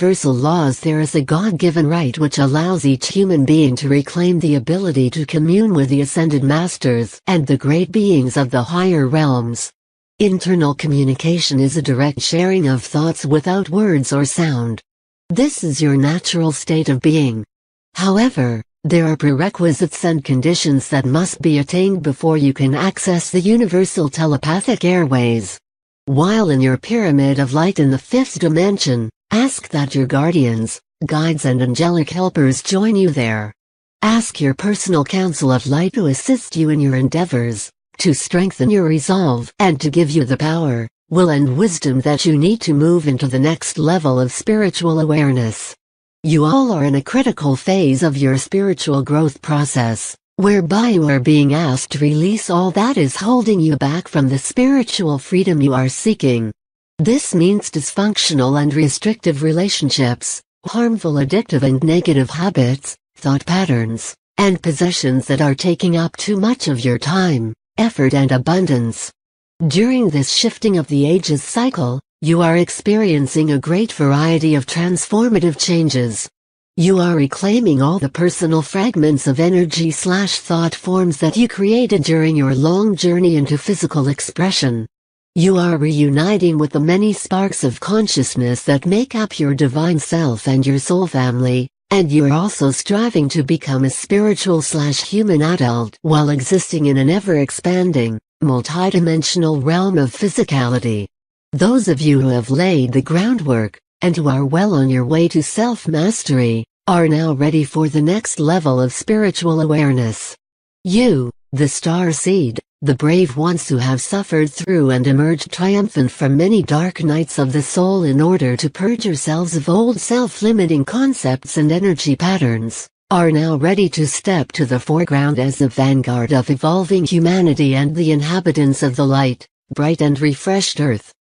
universal laws there is a God-given right which allows each human being to reclaim the ability to commune with the ascended masters and the great beings of the higher realms. Internal communication is a direct sharing of thoughts without words or sound. This is your natural state of being. However, there are prerequisites and conditions that must be attained before you can access the universal telepathic airways. While in your pyramid of light in the fifth dimension, ask that your guardians, guides and angelic helpers join you there. Ask your personal council of light to assist you in your endeavors, to strengthen your resolve and to give you the power, will and wisdom that you need to move into the next level of spiritual awareness. You all are in a critical phase of your spiritual growth process, whereby you are being asked to release all that is holding you back from the spiritual freedom you are seeking. This means dysfunctional and restrictive relationships, harmful addictive and negative habits, thought patterns, and possessions that are taking up too much of your time, effort and abundance. During this shifting of the ages cycle, you are experiencing a great variety of transformative changes. You are reclaiming all the personal fragments of energy/thought forms that you created during your long journey into physical expression. You are reuniting with the many sparks of consciousness that make up your divine self and your soul family, and you are also striving to become a spiritual/human adult while existing in an ever-expanding, multidimensional realm of physicality. Those of you who have laid the groundwork, and who are well on your way to self-mastery, are now ready for the next level of spiritual awareness. You, the star seed, the brave ones who have suffered through and emerged triumphant from many dark nights of the soul in order to purge yourselves of old self-limiting concepts and energy patterns, are now ready to step to the foreground as the vanguard of evolving humanity and the inhabitants of the light, bright and refreshed earth.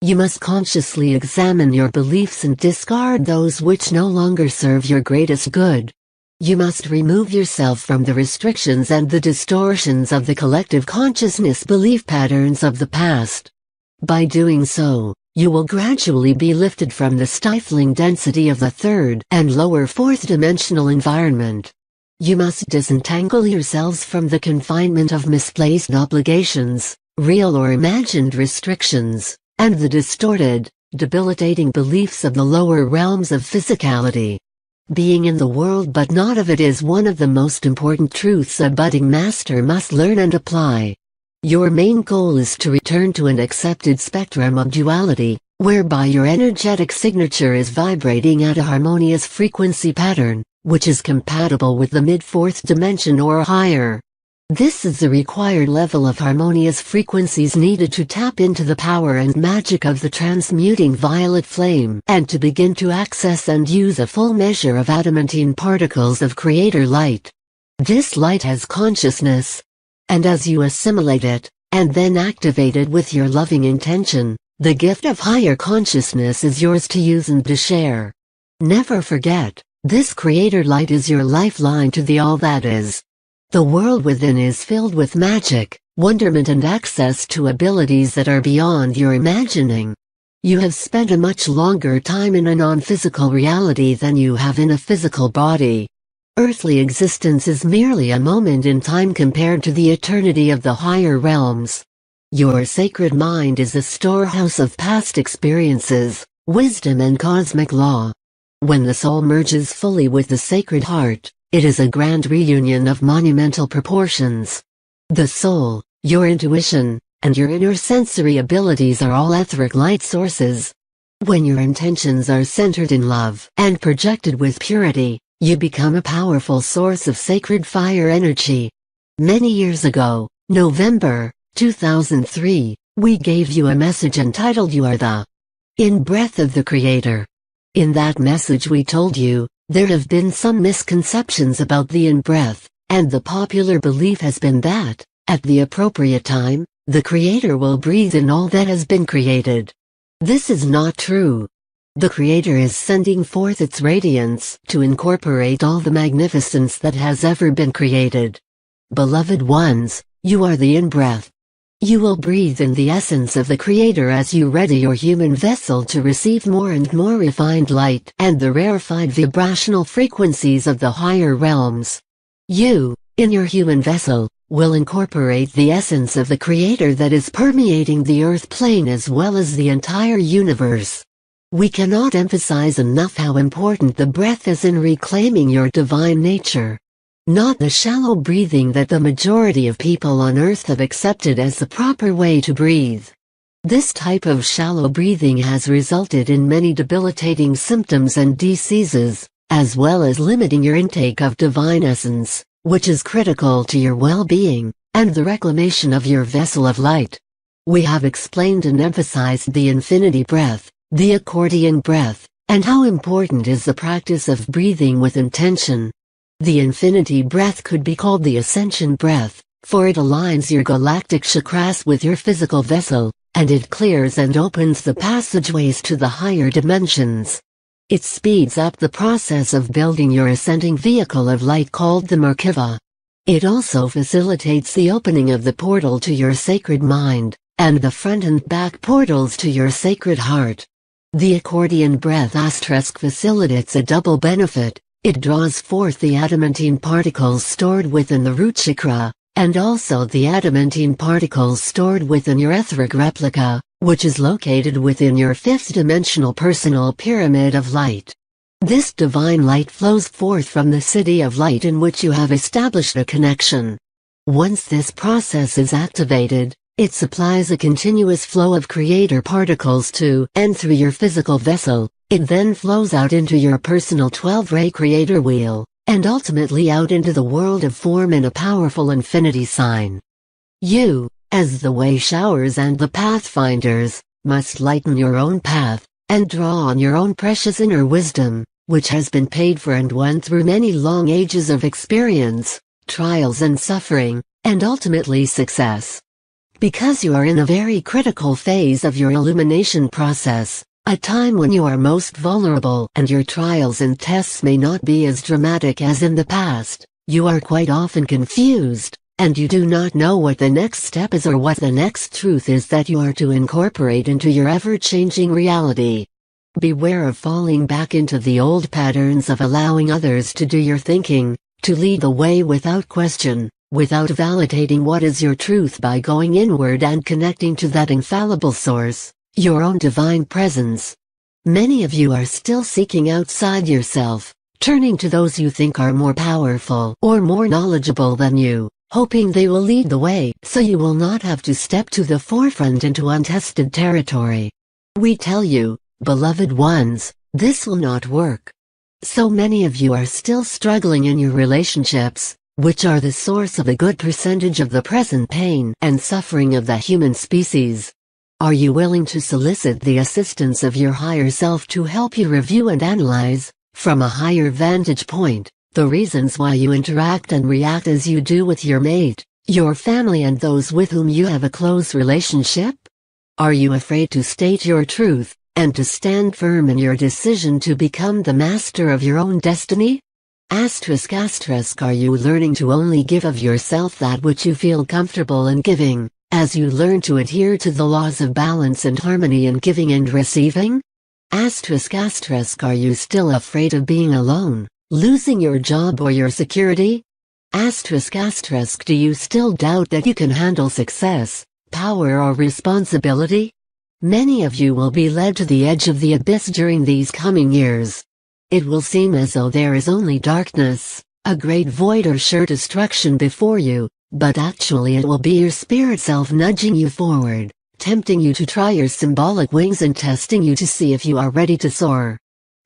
You must consciously examine your beliefs and discard those which no longer serve your greatest good. You must remove yourself from the restrictions and the distortions of the collective consciousness belief patterns of the past. By doing so, you will gradually be lifted from the stifling density of the third and lower fourth dimensional environment. You must disentangle yourselves from the confinement of misplaced obligations, real or imagined restrictions, and the distorted, debilitating beliefs of the lower realms of physicality. Being in the world but not of it is one of the most important truths a budding master must learn and apply. Your main goal is to return to an accepted spectrum of duality, whereby your energetic signature is vibrating at a harmonious frequency pattern, which is compatible with the mid-fourth dimension or higher. This is the required level of harmonious frequencies needed to tap into the power and magic of the transmuting violet flame and to begin to access and use a full measure of adamantine particles of creator light. This light has consciousness. And as you assimilate it, and then activate it with your loving intention, the gift of higher consciousness is yours to use and to share. Never forget, this creator light is your lifeline to the all that is. The world within is filled with magic, wonderment and access to abilities that are beyond your imagining. You have spent a much longer time in a non-physical reality than you have in a physical body. Earthly existence is merely a moment in time compared to the eternity of the higher realms. Your sacred mind is a storehouse of past experiences, wisdom and cosmic law. When the soul merges fully with the sacred heart, it is a grand reunion of monumental proportions. The soul, your intuition, and your inner sensory abilities are all etheric light sources. When your intentions are centered in love and projected with purity, you become a powerful source of sacred fire energy. Many years ago, November 2003, we gave you a message entitled "You are the in-breath of the Creator." In that message we told you, there have been some misconceptions about the in-breath, and the popular belief has been that, at the appropriate time, the Creator will breathe in all that has been created. This is not true. The Creator is sending forth its radiance to incorporate all the magnificence that has ever been created. Beloved ones, you are the in-breath. You will breathe in the essence of the Creator as you ready your human vessel to receive more and more refined light and the rarefied vibrational frequencies of the higher realms. You, in your human vessel, will incorporate the essence of the Creator that is permeating the earth plane as well as the entire universe. We cannot emphasize enough how important the breath is in reclaiming your divine nature. Not the shallow breathing that the majority of people on Earth have accepted as the proper way to breathe. This type of shallow breathing has resulted in many debilitating symptoms and diseases, as well as limiting your intake of divine essence, which is critical to your well-being, and the reclamation of your vessel of light. We have explained and emphasized the infinity breath, the accordion breath, and how important is the practice of breathing with intention. The infinity breath could be called the ascension breath, for it aligns your galactic chakras with your physical vessel, and it clears and opens the passageways to the higher dimensions. It speeds up the process of building your ascending vehicle of light called the Merkava. It also facilitates the opening of the portal to your sacred mind, and the front and back portals to your sacred heart. The accordion breath * facilitates a double benefit. It draws forth the adamantine particles stored within the root chakra, and also the adamantine particles stored within your etheric replica, which is located within your fifth-dimensional personal pyramid of light. This divine light flows forth from the city of light in which you have established a connection. Once this process is activated, it supplies a continuous flow of creator particles to and through your physical vessel. It then flows out into your personal 12-ray creator wheel, and ultimately out into the world of form in a powerful infinity sign. You, as the way showers and the pathfinders, must lighten your own path, and draw on your own precious inner wisdom, which has been paid for and won through many long ages of experience, trials and suffering, and ultimately success. Because you are in a very critical phase of your illumination process, a time when you are most vulnerable and your trials and tests may not be as dramatic as in the past, you are quite often confused, and you do not know what the next step is or what the next truth is that you are to incorporate into your ever-changing reality. Beware of falling back into the old patterns of allowing others to do your thinking, to lead the way without question, without validating what is your truth by going inward and connecting to that infallible source, your own divine presence. Many of you are still seeking outside yourself, turning to those you think are more powerful or more knowledgeable than you, hoping they will lead the way so you will not have to step to the forefront into untested territory. We tell you, beloved ones, this will not work. So many of you are still struggling in your relationships, which are the source of a good percentage of the present pain and suffering of the human species. Are you willing to solicit the assistance of your higher self to help you review and analyze, from a higher vantage point, the reasons why you interact and react as you do with your mate, your family and those with whom you have a close relationship? Are you afraid to state your truth, and to stand firm in your decision to become the master of your own destiny? ***, are you learning to only give of yourself that which you feel comfortable in giving, as you learn to adhere to the laws of balance and harmony in giving and receiving? ***, are you still afraid of being alone, losing your job or your security? ***, do you still doubt that you can handle success, power or responsibility? Many of you will be led to the edge of the abyss during these coming years. It will seem as though there is only darkness, a great void or sure destruction before you, but actually it will be your spirit self nudging you forward, tempting you to try your symbolic wings and testing you to see if you are ready to soar.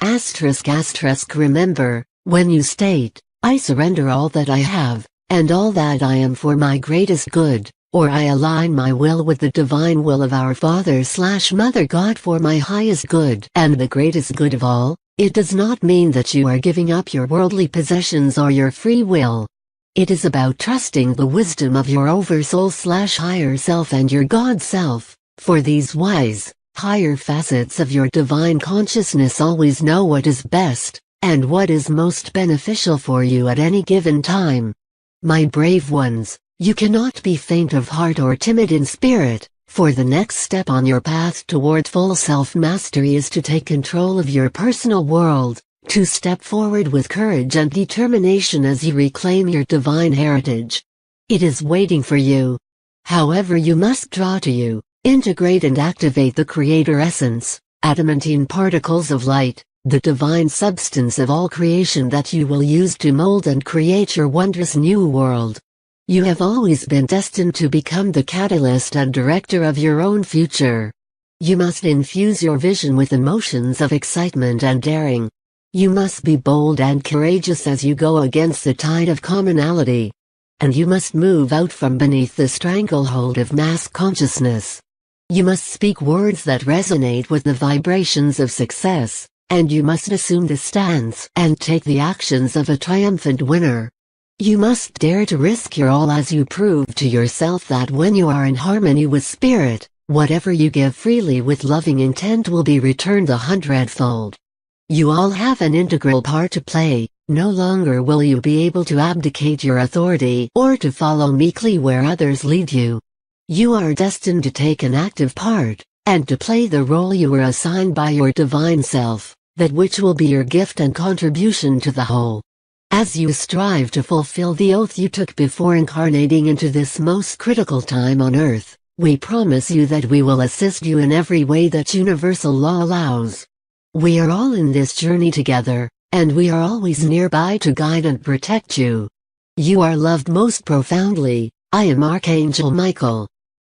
***, remember, when you state, I surrender all that I have, and all that I am for my greatest good, or I align my will with the divine will of our Father/Mother God for my highest good and the greatest good of all, it does not mean that you are giving up your worldly possessions or your free will. It is about trusting the wisdom of your oversoul/higher self and your God self, for these wise, higher facets of your divine consciousness always know what is best, and what is most beneficial for you at any given time. My brave ones, You cannot be faint of heart or timid in spirit, for the next step on your path toward full self-mastery is to take control of your personal world, to step forward with courage and determination as you reclaim your divine heritage. It is waiting for you. However, you must draw to you, integrate and activate the Creator Essence, adamantine particles of light, the divine substance of all creation that you will use to mold and create your wondrous new world. You have always been destined to become the catalyst and director of your own future. You must infuse your vision with emotions of excitement and daring. You must be bold and courageous as you go against the tide of commonality. And you must move out from beneath the stranglehold of mass consciousness. You must speak words that resonate with the vibrations of success, and you must assume the stance and take the actions of a triumphant winner. You must dare to risk your all as you prove to yourself that when you are in harmony with spirit, whatever you give freely with loving intent will be returned 100-fold. You all have an integral part to play. No longer will you be able to abdicate your authority or to follow meekly where others lead you. You are destined to take an active part, and to play the role you were assigned by your divine self, that which will be your gift and contribution to the whole. As you strive to fulfill the oath you took before incarnating into this most critical time on earth, we promise you that we will assist you in every way that universal law allows. We are all in this journey together, and we are always nearby to guide and protect you. You are loved most profoundly. I am Archangel Michael.